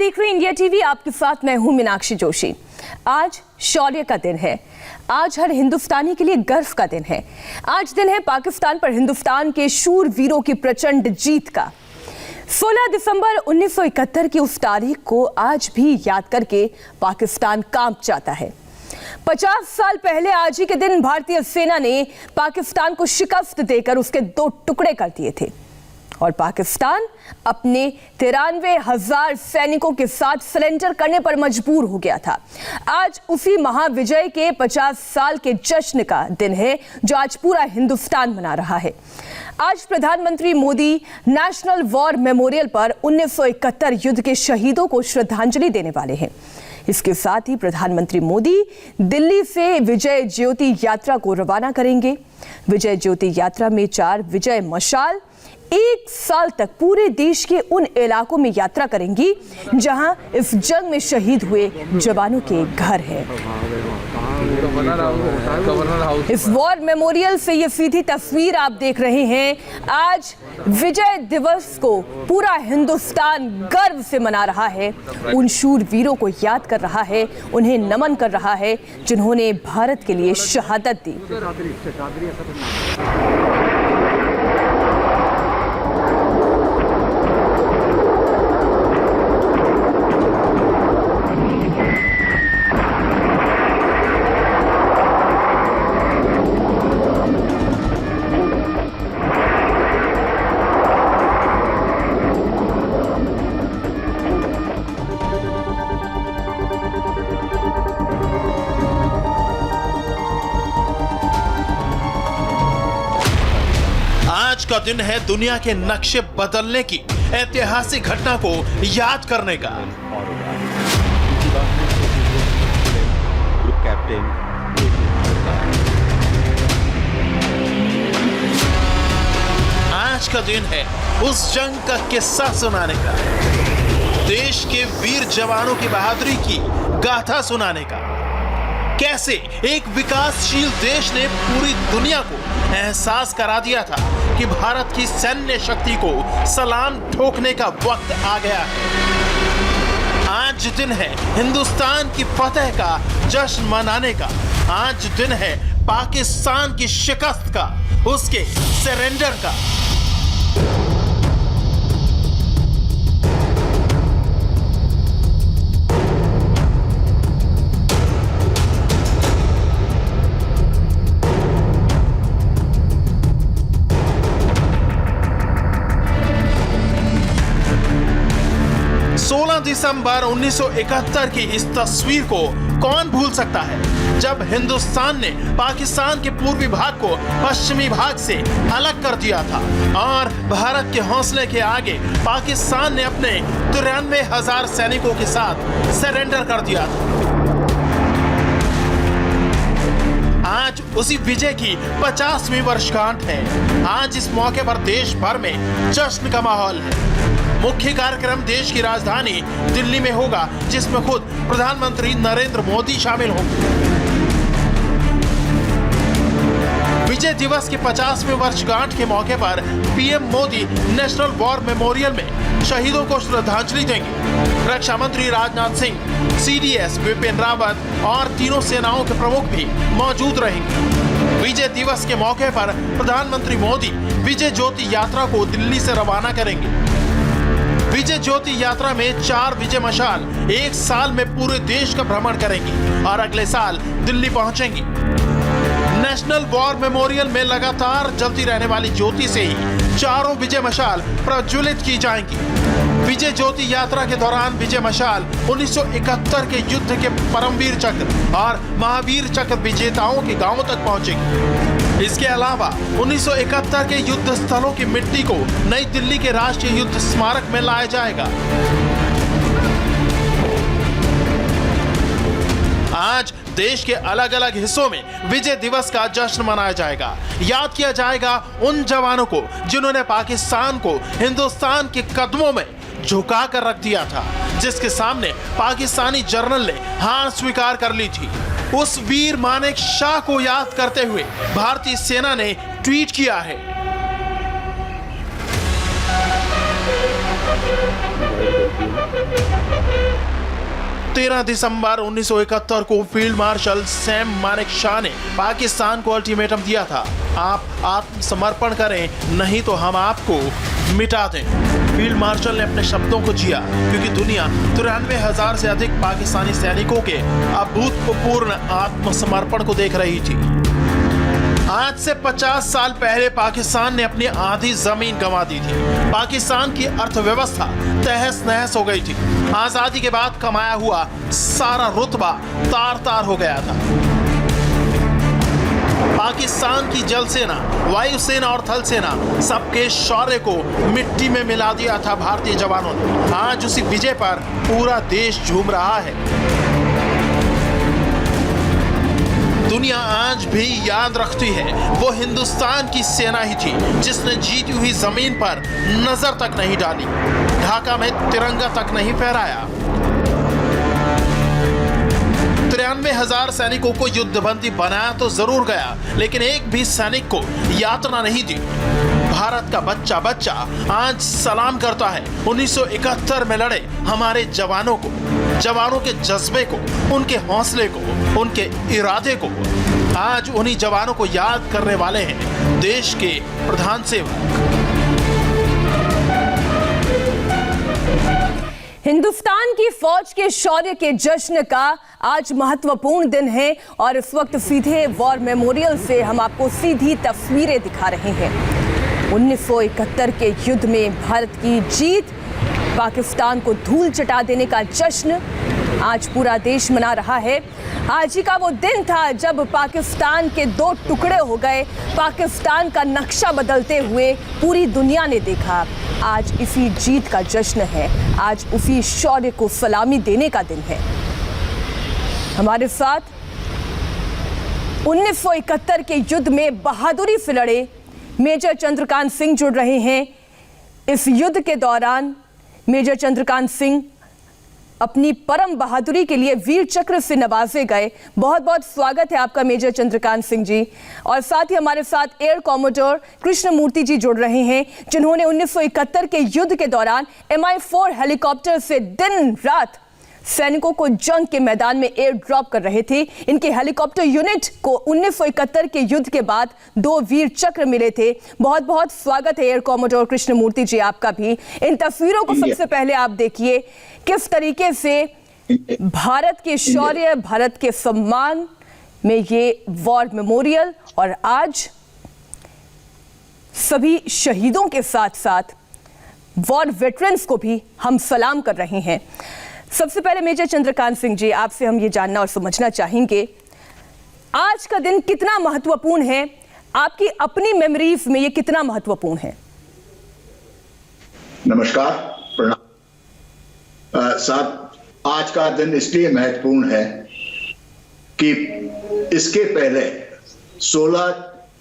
देख रहे हैं इंडिया टीवी। आपके साथ मैं हूं मीनाक्षी जोशी। आज शौर्य का दिन है। आज हर हिंदुस्तानी के लिए गर्व का दिन है। आज दिन है पाकिस्तान पर हिंदुस्तान के शूर वीरों की प्रचंड जीत का। 16 दिसंबर 1971 की उस तारीख को आज भी याद करके पाकिस्तान कांप जाता है। 50 साल पहले आज ही के दिन भारतीय सेना ने पाकिस्तान को शिकस्त देकर उसके 2 टुकड़े कर दिए थे और पाकिस्तान अपने 93,000 सैनिकों के साथ सरेंडर करने पर मजबूर हो गया था। आज उसी महाविजय के 50 साल के जश्न का दिन है जो आज पूरा हिंदुस्तान मना रहा है। आज प्रधानमंत्री मोदी नेशनल वॉर मेमोरियल पर 1971 युद्ध के शहीदों को श्रद्धांजलि देने वाले हैं। इसके साथ ही प्रधानमंत्री मोदी दिल्ली से विजय ज्योति यात्रा को रवाना करेंगे। विजय ज्योति यात्रा में 4 विजय मशाल 1 साल तक पूरे देश के उन इलाकों में यात्रा करेंगी जहां इस जंग में शहीद हुए जवानों के घर हैं। इस वॉर मेमोरियल से ये सीधी तस्वीर आप देख रहे हैं। आज विजय दिवस को पूरा हिंदुस्तान गर्व से मना रहा है, उन शूर वीरों को याद कर रहा है, उन्हें नमन कर रहा है जिन्होंने भारत के लिए शहादत दी। आज का दिन है दुनिया के नक्शे बदलने की ऐतिहासिक घटना को याद करने का। आज का दिन है उस जंग का किस्सा सुनाने का, देश के वीर जवानों की बहादुरी की गाथा सुनाने का। कैसे एक विकासशील देश ने पूरी दुनिया को एहसास करा दिया था कि भारत की सैन्य शक्ति को सलाम ठोकने का वक्त आ गया है। आज दिन है हिंदुस्तान की फतह का जश्न मनाने का। आज दिन है पाकिस्तान की शिकस्त का, उसके सरेंडर का। दिसंबर 1971 की इस तस्वीर को कौन भूल सकता है, जब हिंदुस्तान ने पाकिस्तान के पूर्वी भाग को पश्चिमी भाग से अलग कर दिया था और भारत के हौसले के आगे पाकिस्तान ने अपने 93,000 सैनिकों के साथ सरेंडर कर दिया था। आज उसी विजय की 50वीं वर्षगांठ है। आज इस मौके पर देश भर में जश्न का माहौल है। मुख्य कार्यक्रम देश की राजधानी दिल्ली में होगा, जिसमें खुद प्रधानमंत्री नरेंद्र मोदी शामिल होंगे। विजय दिवस की 50वीं वर्षगांठ के मौके पर PM Modi national war memorial में शहीदों को श्रद्धांजलि देंगे। रक्षा मंत्री राजनाथ सिंह, सीडीएस बिपिन रावत और तीनों सेनाओं के प्रमुख भी मौजूद रहेंगे। विजय दिवस के मौके पर प्रधानमंत्री मोदी विजय ज्योति यात्रा को दिल्ली से रवाना करेंगे। विजय ज्योति यात्रा में 4 विजय मशाल 1 साल में पूरे देश का भ्रमण करेंगी और अगले साल दिल्ली पहुंचेंगी। नेशनल वॉर मेमोरियल में लगातार जलती रहने वाली ज्योति से ही 4 विजय मशाल प्रज्वलित की जाएंगी। विजय ज्योति यात्रा के दौरान विजय मशाल 1971 के युद्ध के परमवीर चक्र और महावीर चक्र विजेताओं के गांवों तक पहुंचेगी। इसके अलावा 1971 के युद्ध स्थलों की मिट्टी को नई दिल्ली के राष्ट्रीय युद्ध स्मारक में लाया जाएगा। आज देश के अलग अलग हिस्सों में विजय दिवस का जश्न मनाया जाएगा। याद किया जाएगा उन जवानों को जिन्होंने पाकिस्तान को हिंदुस्तान के कदमों में झुका कर रख दिया था, जिसके सामने पाकिस्तानी जनरल ने हार स्वीकार कर ली थी। उस वीर मानेक शाह को याद करते हुए भारतीय सेना ने ट्वीट किया है, 13 दिसंबर 1971 को फील्ड मार्शल सैम मानेकशॉ ने पाकिस्तान को अल्टीमेटम दिया था, आप आत्मसमर्पण करें नहीं तो हम आपको मिटा दें। फील्ड मार्शल ने अपने शब्दों को जिया क्योंकि दुनिया 93,000 से अधिक पाकिस्तानी सैनिकों के अभूतपूर्व आत्मसमर्पण को देख रही थी। आज से 50 साल पहले पाकिस्तान ने अपनी आधी जमीन गंवा दी थी। पाकिस्तान की अर्थव्यवस्था तहस नहस हो गई थी। आजादी के बाद कमाया हुआ सारा रुतबा तार तार हो गया था। पाकिस्तान की जल सेना, वायुसेना और थल सेना सबके शौर्य को मिट्टी में मिला दिया था भारतीय जवानों ने। आज उसी विजय पर पूरा देश झूम रहा है। दुनिया आज भी याद रखती है वो हिंदुस्तान की सेना ही थी जिसने जीती हुई जमीन पर नजर तक नहीं डाली, ढाका में तिरंगा तक नहीं फहराया। 93,000 सैनिकों को युद्धबंदी बनाया तो जरूर गया, लेकिन एक भी सैनिक को यातना नहीं दी। भारत का बच्चा बच्चा आज सलाम करता है 1971 में लड़े हमारे जवानों को, जवानों के जज्बे को, उनके हौसले को, उनके इरादे को। आज उन्हीं जवानों को याद करने वाले हैं देश के प्रधान सेवक। हिंदुस्तान की फौज के शौर्य के जश्न का आज महत्वपूर्ण दिन है और इस वक्त सीधे वॉर मेमोरियल से हम आपको सीधी तस्वीरें दिखा रहे हैं। 1971 के युद्ध में भारत की जीत, पाकिस्तान को धूल चटा देने का जश्न आज पूरा देश मना रहा है। आज ही का वो दिन था जब पाकिस्तान के 2 टुकड़े हो गए, पाकिस्तान का नक्शा बदलते हुए पूरी दुनिया ने देखा। आज इसी जीत का जश्न है, आज उसी शौर्य को सलामी देने का दिन है। हमारे साथ 1971 के युद्ध में बहादुरी से लड़े मेजर चंद्रकांत सिंह जुड़ रहे हैं। इस युद्ध के दौरान मेजर चंद्रकांत सिंह अपनी परम बहादुरी के लिए वीर चक्र से नवाजे गए। बहुत बहुत स्वागत है आपका मेजर चंद्रकांत सिंह जी। और साथ ही हमारे साथ एयर कॉमोडोर कृष्णमूर्ति जी जुड़ रहे हैं, जिन्होंने 1971 के युद्ध के दौरान Mi-4 हेलीकॉप्टर से दिन रात सैनिकों को जंग के मैदान में एयर ड्रॉप कर रहे थे। इनके हेलीकॉप्टर यूनिट को 1971 के युद्ध के बाद 2 वीर चक्र मिले थे। बहुत बहुत स्वागत है एयर कॉमोडोर कृष्णमूर्ति जी आपका भी। इन तस्वीरों को सबसे पहले आप देखिए किस तरीके से भारत के शौर्य, भारत के सम्मान में ये वॉर मेमोरियल और आज सभी शहीदों के साथ साथ वॉर वेटरन्स को भी हम सलाम कर रहे हैं। सबसे पहले मेजर चंद्रकांत सिंह जी, आपसे हम ये जानना और समझना चाहेंगे आज का दिन कितना महत्वपूर्ण है, आपकी अपनी मेमोरीज में ये कितना महत्वपूर्ण है? नमस्कार, प्रणाम साहब। आज का दिन इसलिए महत्वपूर्ण है कि इसके पहले 16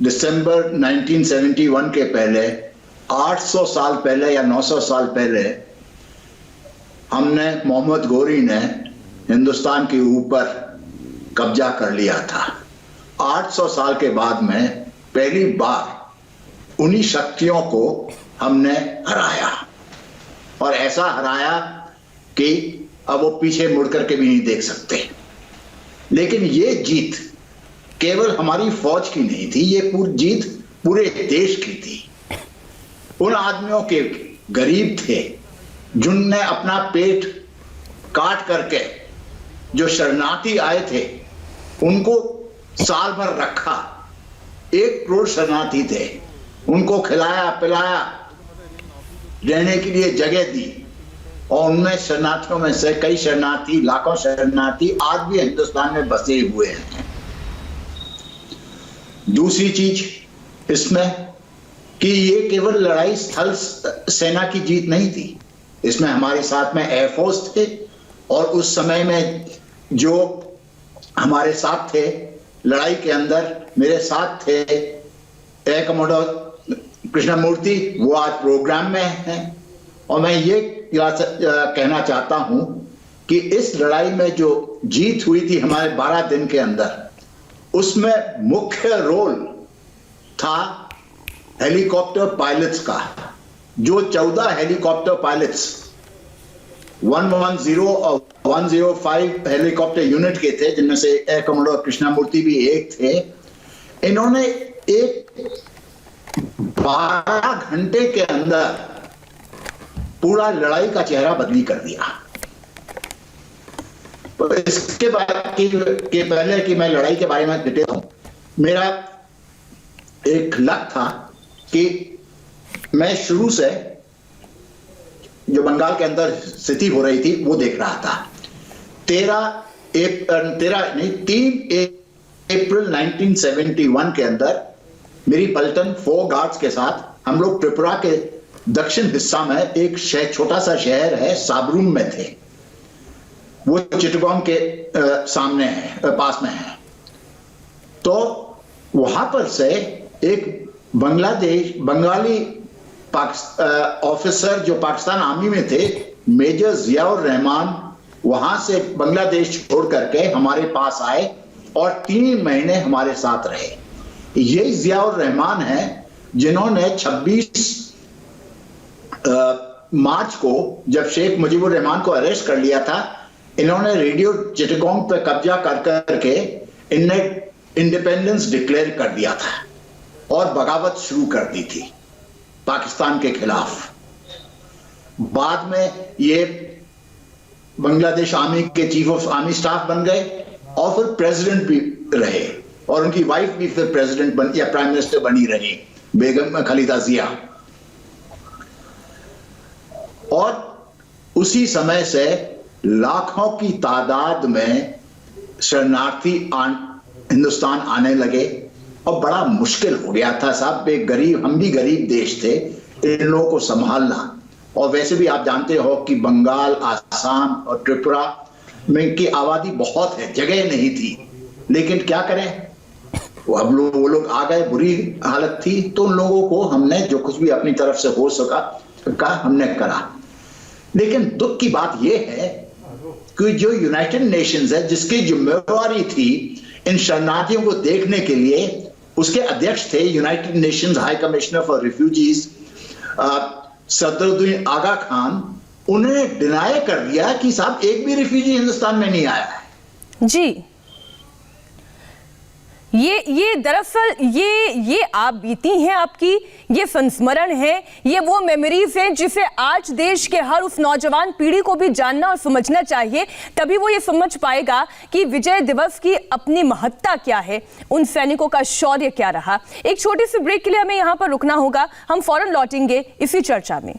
दिसंबर 1971 के पहले 800 साल पहले या 900 साल पहले हमने मोहम्मद गोरी ने हिंदुस्तान के ऊपर कब्जा कर लिया था। 800 साल के बाद में पहली बार उन्हीं शक्तियों को हमने हराया और ऐसा हराया कि अब वो पीछे मुड़ करके भी नहीं देख सकते। लेकिन ये जीत केवल हमारी फौज की नहीं थी, ये जीत पूरे देश की थी। उन आदमियों के गरीब थे जिनने अपना पेट काट करके जो शरणार्थी आए थे उनको साल भर रखा। 1 करोड़ शरणार्थी थे, उनको खिलाया पिलाया, रहने के लिए जगह दी और उनमें शरणार्थियों में से कई शरणार्थी, लाखों शरणार्थी आज भी हिंदुस्तान में बसे हुए हैं। दूसरी चीज इसमें कि ये केवल लड़ाई स्थल सेना की जीत नहीं थी, इसमें हमारे साथ में एयरफोर्स थे और उस समय में जो हमारे साथ थे लड़ाई के अंदर मेरे साथ थे एयर कमांडर कृष्णमूर्ति, वो आज प्रोग्राम में हैं। और मैं ये कहना चाहता हूं कि इस लड़ाई में जो जीत हुई थी हमारे 12 दिन के अंदर, उसमें मुख्य रोल था हेलीकॉप्टर पायलट्स का। जो 14 हेलीकॉप्टर पायलट्स 110 और 105 हेलीकॉप्टर यूनिट के थे, जिनमें से एयर कमांडर कृष्णामूर्ति भी एक थे, इन्होंने एक 12 घंटे के अंदर पूरा लड़ाई का चेहरा बदली कर दिया। तो इसके बाद के पहले कि मैं लड़ाई के बारे में डिटेल हूं, मेरा एक लक था कि मैं शुरू से जो बंगाल के अंदर स्थिति हो रही थी वो देख रहा था। 3 अप्रैल 1971 के अंदर मेरी पलटन 4 गार्ड्स के साथ हम लोग त्रिपुरा के दक्षिण हिस्सा में एक छोटा सा शहर है साबरूम में थे। वो चिटगांव के सामने है, पास में है। तो वहां पर से एक बंगाली ऑफिसर जो पाकिस्तान आर्मी में थे, मेजर जियाउर रहमान, वहां से बांग्लादेश छोड़ करके हमारे पास आए और 3 महीने हमारे साथ रहे। यही जियाउर रहमान है जिन्होंने 26 मार्च को जब शेख मुजीबुर रहमान को अरेस्ट कर लिया था, इन्होंने रेडियो चिटगांव पर कब्जा कर करके इनने इंडिपेंडेंस डिक्लेयर कर दिया था और बगावत शुरू कर दी थी पाकिस्तान के खिलाफ। बाद में ये बांग्लादेश आर्मी के चीफ ऑफ आर्मी स्टाफ बन गए और फिर प्रेसिडेंट भी रहे, और उनकी वाइफ भी फिर प्रेसिडेंट या प्राइम मिनिस्टर बनी रही, बेगम खालिदा जिया। और उसी समय से लाखों की तादाद में शरणार्थी हिंदुस्तान आने लगे और बड़ा मुश्किल हो गया था साहब। हम भी गरीब देश थे, इन लोगों को संभालना। और वैसे भी आप जानते हो कि बंगाल, आसाम और त्रिपुरा में की आबादी बहुत है, जगह नहीं थी, लेकिन क्या करें, वो लोग आ गए, बुरी हालत थी, तो उन लोगों को हमने जो कुछ भी अपनी तरफ से हो सका हमने करा। लेकिन दुख की बात यह है कि जो यूनाइटेड नेशंस है, जिसकी जिम्मेवारी थी इन शरणार्थियों को देखने के लिए, उसके अध्यक्ष थे United Nations High Commissioner for Refugees Sadruddin Aga Khan. उन्होंने डिनाई कर दिया कि साहब एक भी रिफ्यूजी हिंदुस्तान में नहीं आया है। जी, ये दरअसल ये आप बीती हैं, आपकी ये संस्मरण है, ये वो मेमोरीज हैं जिसे आज देश के हर उस नौजवान पीढ़ी को भी जानना और समझना चाहिए। तभी वो ये समझ पाएगा कि विजय दिवस की अपनी महत्ता क्या है, उन सैनिकों का शौर्य क्या रहा। एक छोटी सी ब्रेक के लिए हमें यहाँ पर रुकना होगा, हम फौरन लौटेंगे इसी चर्चा में।